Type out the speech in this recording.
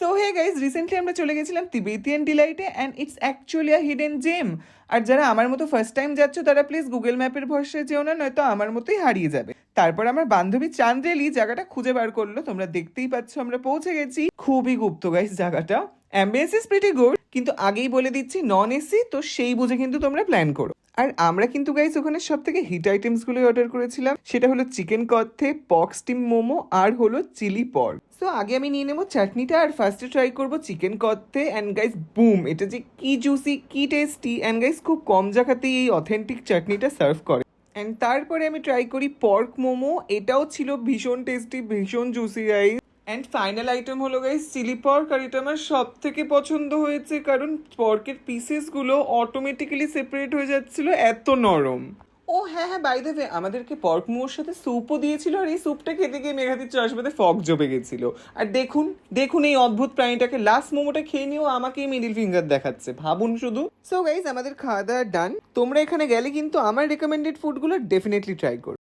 So hey guys, recently আমরা চলে গেছিলাম তিবেতিয়ান ডিলাইটে and it's actually a hidden gem. আর যারা আমার মতো ফার্স্ট টাইম যাচ্ছ তারা প্লিজ গুগল ম্যাপের ভরসায় যেও না, নয়তো আমার মতোই হারিয়ে যাবে। তারপর আমার বান্ধবী চান্দ্রেলি জায়গাটা খুঁজে বার করলো, তোমরা দেখতেই পাচ্ছ আমরা পৌঁছে গেছি। খুবই গুপ্ত গাইজ জায়গাটা, অ্যাম্বিয়েন্স ইজ প্রিটি গুড, কিন্তু আগেই বলে দিচ্ছি নন এসি, তো সেই বুঝে কিন্তু তোমরা প্ল্যান করো। আর আমরা কিন্তু গাইজ ওখানে সব থেকে হিট আইটেমস গুলো অর্ডার করেছিলাম, সেটা হলো চিকেন কর্তে, পক স্টিম মোমো আর হলো চিলি পর্ক। সো আগে আমি নিয়ে নেবো চাটনিটা আর ফার্স্টে ট্রাই করবো চিকেন কর্তে। অ্যান্ড গাইজ বুম, এটা যে কি জুসি, কি টেস্টি। অ্যান্ড গাইজ খুব কম জায়গাতেই এই অথেন্টিক চাটনিটা সার্ভ করে। অ্যান্ড তারপরে আমি ট্রাই করি পর্ক মোমো, এটাও ছিল ভীষণ টেস্টি, ভীষণ juicy guys. And final item হলো গাইজ চিলি পর্ক, আর এটা আমার সব থেকে পছন্দ হয়েছে কারণ পর্কের পিসেসগুলো অটোমেটিক্যালি সেপারেট হয়ে যাচ্ছিল, এত নরম। ও হ্যাঁ হ্যাঁ, বাই দ্য ওয়ে আমাদেরকে পর্ক মোমোর সাথে স্যুপও দিয়েছিল, আর এই স্যুপটা খেতে গিয়ে মেঘাতির চশমাতে ফগ জমে গেছিল। আর দেখুন দেখুন এই অদ্ভুত প্রাণীটাকে, লাস্ট মোমোটা খেয়ে নিয়েও আমাকেই মিডিল ফিঙ্গার দেখাচ্ছে, ভাবুন শুধু। সো গাইজ আমাদের খাওয়া দাওয়া ডান। তোমরা এখানে গেলে কিন্তু আমার রেকমেন্ডেড ফুডগুলো ডেফিনেটলি ট্রাই করো।